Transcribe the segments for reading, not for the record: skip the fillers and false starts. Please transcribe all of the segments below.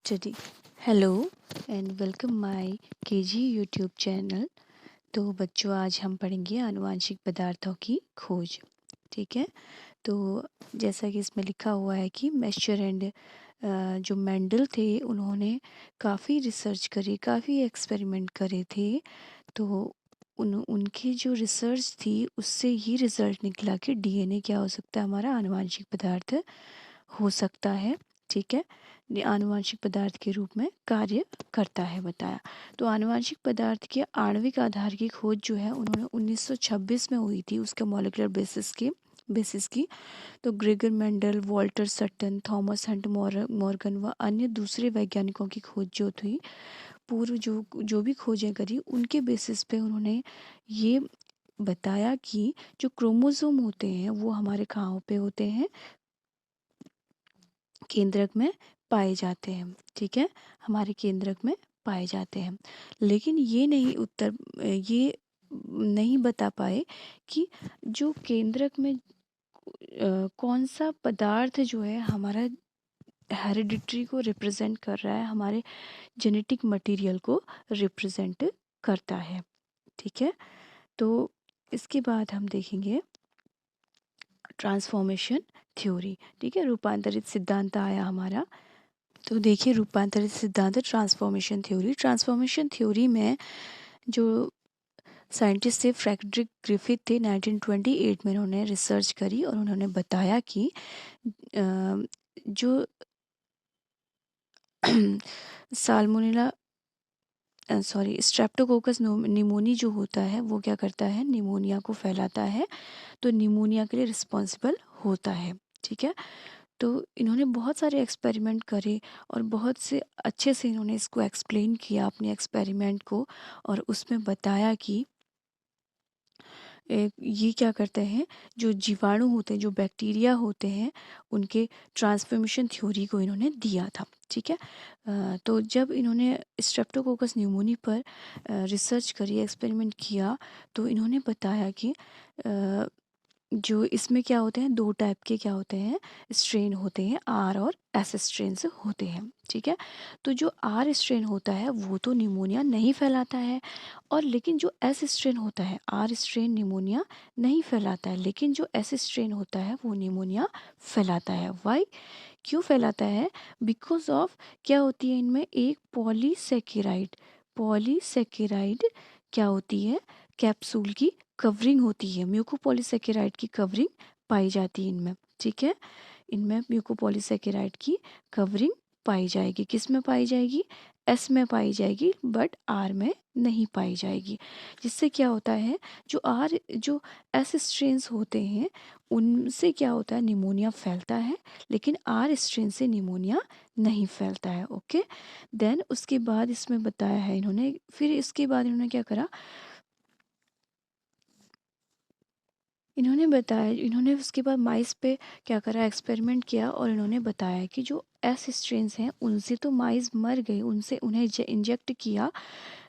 Today, hello and welcome my KG YouTube channel. तो बच्चों, आज हम पढ़ेंगे आनुवांशिक पदार्थों की खोज। ठीक है, तो जैसा कि इसमें लिखा हुआ है कि मैस्चर एंड जो मेंडल थे उन्होंने काफ़ी रिसर्च करी, काफ़ी एक्सपेरिमेंट करे थे। तो उनकी जो रिसर्च थी उससे ये रिज़ल्ट निकला कि डीएनए क्या हो सकता है, हमारा आनुवांशिक पदार्थ हो सकता है। ठीक है, आनुवांशिक पदार्थ के रूप में कार्य करता है बताया। तो आनुवांशिक पदार्थ के आणविक आधार की खोज जो है उन्होंने 1926 में हुई थी, उसके मॉलिक्यूलर बेसिस की। तो Gregor Mendel, Walter Sutton, Thomas Hunt Morgan व अन्य दूसरे वैज्ञानिकों की खोज जो थी, पूर्व जो भी खोजें करी उनके बेसिस पे उन्होंने ये बताया कि जो क्रोमोसोम होते हैं वो हमारे कहाँ पे होते हैं, केंद्रक में पाए जाते हैं। ठीक है, हमारे केंद्रक में पाए जाते हैं। लेकिन ये नहीं बता पाए कि जो केंद्रक में कौन सा पदार्थ जो है हमारा हेरिडिटरी को रिप्रेजेंट कर रहा है, हमारे जेनेटिक मटेरियल को रिप्रेजेंट करता है। ठीक है, तो इसके बाद हम देखेंगे ट्रांसफॉर्मेशन थ्योरी। ठीक है, रूपांतरित सिद्धांत आया हमारा। तो देखिए, रूपांतरित सिद्धांत ट्रांसफॉर्मेशन थ्योरी में जो साइंटिस्ट थे फ्रेडरिक ग्रिफिथ थे, 1928 में उन्होंने रिसर्च करी और उन्होंने बताया कि जो साल्मोनेला स्ट्रेप्टोकोकस निमोनी जो होता है वो क्या करता है, निमोनिया को फैलाता है। तो निमोनिया के लिए रिस्पॉन्सिबल होता है। ठीक है, तो इन्होंने बहुत सारे एक्सपेरिमेंट करे और बहुत से अच्छे से इन्होंने इसको एक्सप्लेन किया अपने एक्सपेरिमेंट को, और उसमें बताया कि ये क्या करते हैं, जो जीवाणु होते हैं, जो बैक्टीरिया होते हैं, उनके ट्रांसफॉर्मेशन थ्योरी को इन्होंने दिया था। ठीक है, तो जब इन्होंने स्ट्रेप्टोकोकस न्यूमोनी पर रिसर्च करी, एक्सपेरिमेंट किया, तो इन्होंने बताया कि जो इसमें क्या होते हैं, दो टाइप के क्या होते हैं, स्ट्रेन होते हैं, आर और एस स्ट्रेन्स होते हैं। ठीक है, तो जो आर स्ट्रेन होता है वो तो निमोनिया नहीं फैलाता है, और लेकिन जो एस स्ट्रेन होता है, आर स्ट्रेन निमोनिया नहीं फैलाता है, लेकिन जो एस स्ट्रेन होता है वो निमोनिया फैलाता है। वाई, क्यों फैलाता है? बिकॉज ऑफ क्या होती है इनमें, एक पॉलीसेकेराइड क्या होती है, कैप्सूल की कवरिंग होती है, म्यूकोपॉलीसेकेराइड की कवरिंग पाई जाती है इनमें। ठीक है, इनमें म्यूकोपॉलीसेकेराइड की कवरिंग पाई जाएगी। किस में पाई जाएगी? एस में पाई जाएगी, बट आर में नहीं पाई जाएगी। जिससे क्या होता है, जो एस स्ट्रेन्स होते हैं उनसे क्या होता है, निमोनिया फैलता है, लेकिन आर स्ट्रेन से निमोनिया नहीं फैलता है। ओके, देन उसके बाद इसमें बताया है इन्होंने, फिर इसके बाद इन्होंने क्या करा, इन्होंने उसके बाद माइस पे क्या करा, एक्सपेरिमेंट किया, और इन्होंने बताया कि जो एस स्ट्रेन्स हैं उनसे तो माइस मर गए, उन्हें इंजेक्ट किया,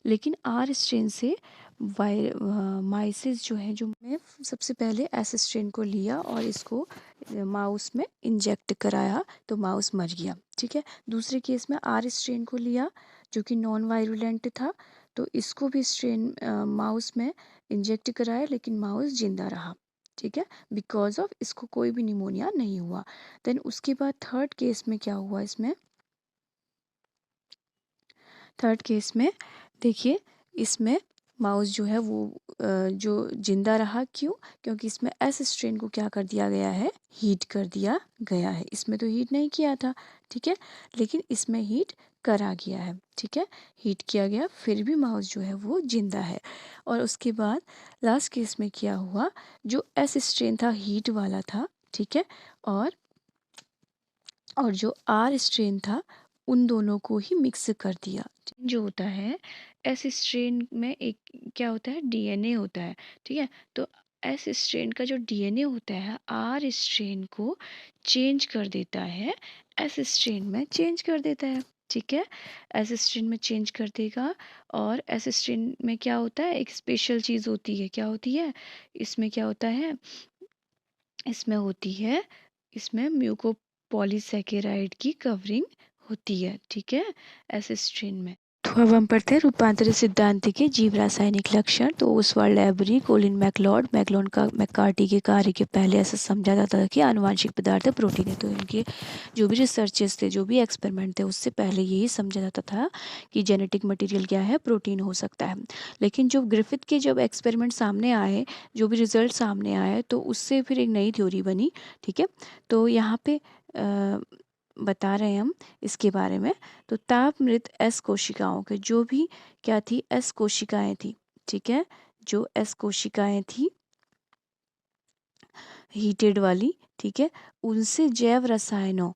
लेकिन आर स्ट्रेन से माइसिस जो है, जो मैं सबसे पहले एस स्ट्रेन को लिया और इसको माउस में इंजेक्ट कराया, तो माउस मर गया। ठीक है, दूसरे केस में आर स्ट्रेन को लिया जो कि नॉन वायरुलेंट था, तो इसको भी स्ट्रेन माउस में इंजेक्ट कराया, लेकिन माउस जिंदा रहा। ठीक है, बिकॉज ऑफ इसको कोई भी निमोनिया नहीं हुआ। देन उसके बाद थर्ड केस में क्या हुआ, इसमें थर्ड केस में देखिए, इसमें माउस जो है वो जो जिंदा रहा, क्यों? क्योंकि इसमें एस स्ट्रेन को क्या कर दिया गया है, हीट कर दिया गया है। इसमें तो हीट नहीं किया था, ठीक है, लेकिन इसमें हीट करा गया है। ठीक है, हीट किया गया, फिर भी माउस जो है वो जिंदा है। और उसके बाद लास्ट केस में क्या हुआ, जो एस स्ट्रेन था हीट वाला था, ठीक है, और जो आर स्ट्रेन था उन दोनों को ही मिक्स कर दिया। जो होता है एस स्ट्रेन में एक क्या होता है, डीएनए होता है। ठीक है, तो एस स्ट्रेन का जो डीएनए होता है आर स्ट्रेन को चेंज कर देता है, एस स्ट्रेन में चेंज कर देता है। ठीक है, एस स्ट्रेन में चेंज कर देगा, और एस स्ट्रेन में क्या होता है, एक स्पेशल चीज़ होती है। क्या होती है इसमें, क्या होता है इसमें, होती है इसमें म्यूकोपॉलीसैकेराइड की कवरिंग होती है, ठीक है, एस स्ट्रेन में। तो अब हम पढ़ते हैं रूपांतरित सिद्धांत के जीव रासायनिक लक्षण। तो ओसवाल्ड एवरी, कोलिन मैकलोन का मैककार्टी के कार्य के पहले ऐसा समझा जाता था कि आनुवांशिक पदार्थ प्रोटीन है। तो इनके जो भी रिसर्चेस थे, जो भी एक्सपेरिमेंट थे, उससे पहले यही समझा जाता था कि जेनेटिक मटेरियल क्या है, प्रोटीन हो सकता है। लेकिन जो ग्रिफिथ के जब एक्सपेरिमेंट सामने आए, जो भी रिजल्ट सामने आए, तो उससे फिर एक नई थ्योरी बनी, ठीक है। तो यहाँ पे बता रहे हैं हम इसके बारे में। तो ताप मृत एस कोशिकाओं के जो भी क्या थी, एस कोशिकाएं थी, ठीक है, जो एस कोशिकाएं थी हीटेड वाली, ठीक है, उनसे जैव रसायनों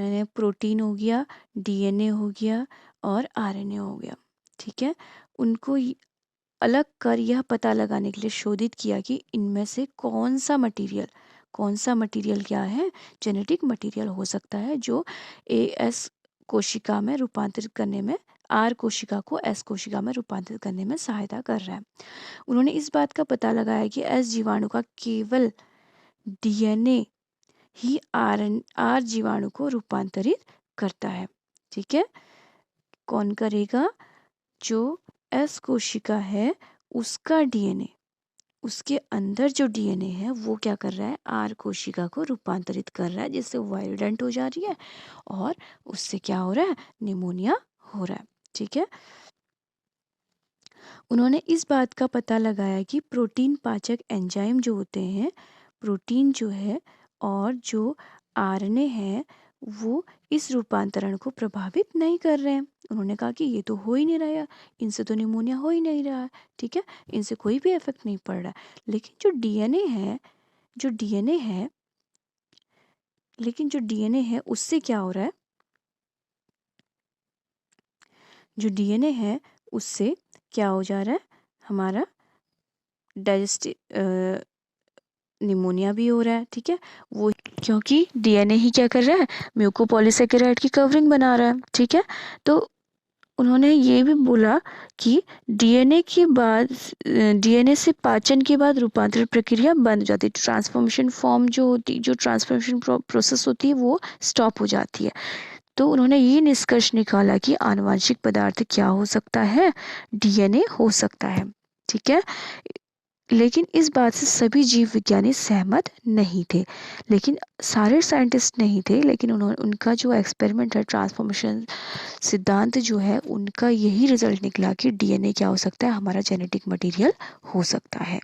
ने प्रोटीन हो गया, डीएनए हो गया और आरएनए हो गया, ठीक है, उनको अलग कर यह पता लगाने के लिए शोधित किया कि इनमें से कौन सा मटेरियल क्या है, जेनेटिक मटेरियल हो सकता है जो एस कोशिका में रूपांतरित करने में, आर कोशिका को एस कोशिका में रूपांतरित करने में सहायता कर रहा है। उन्होंने इस बात का पता लगाया कि एस जीवाणु का केवल डीएनए ही आर जीवाणु को रूपांतरित करता है, ठीक है। कौन करेगा? जो एस कोशिका है उसका डीएनए, उसके अंदर जो डीएनए है वो क्या कर रहा है, आर कोशिका को रूपांतरित कर रहा है, जिससे वायलेंट हो जा रही है और उससे क्या हो रहा है, निमोनिया हो रहा है, ठीक है। उन्होंने इस बात का पता लगाया कि प्रोटीन पाचक एंजाइम जो होते हैं, प्रोटीन जो है और जो आरएनए है, वो इस रूपांतरण को प्रभावित नहीं कर रहे हैं। उन्होंने कहा कि ये तो हो ही नहीं रहा है, इनसे तो निमोनिया हो ही नहीं रहा है, ठीक है, इनसे कोई भी इफेक्ट नहीं पड़ रहा है। लेकिन जो डीएनए है उससे क्या हो रहा है, जो डीएनए है उससे क्या हो जा रहा है, हमारा डाइजेस्टिव निमोनिया भी हो रहा है, ठीक है, वो क्योंकि डीएनए ही क्या कर रहा है, म्यूकोपॉलीसेकेराइड की कवरिंग बना रहा है, ठीक है। तो उन्होंने ये भी बोला कि डीएनए से पाचन के बाद रूपांतरण प्रक्रिया बंद हो जाती है, जो ट्रांसफॉर्मेशन प्रोसेस होती है वो स्टॉप हो जाती है। तो उन्होंने ये निष्कर्ष निकाला कि आनुवांशिक पदार्थ क्या हो सकता है, डीएनए हो सकता है, ठीक है। लेकिन इस बात से सभी जीव विज्ञानी सहमत नहीं थे, लेकिन सारे साइंटिस्ट नहीं थे, लेकिन उनका जो एक्सपेरिमेंट है, ट्रांसफॉर्मेशन सिद्धांत जो है, उनका यही रिजल्ट निकला कि डीएनए क्या हो सकता है, हमारा जेनेटिक मटेरियल हो सकता है।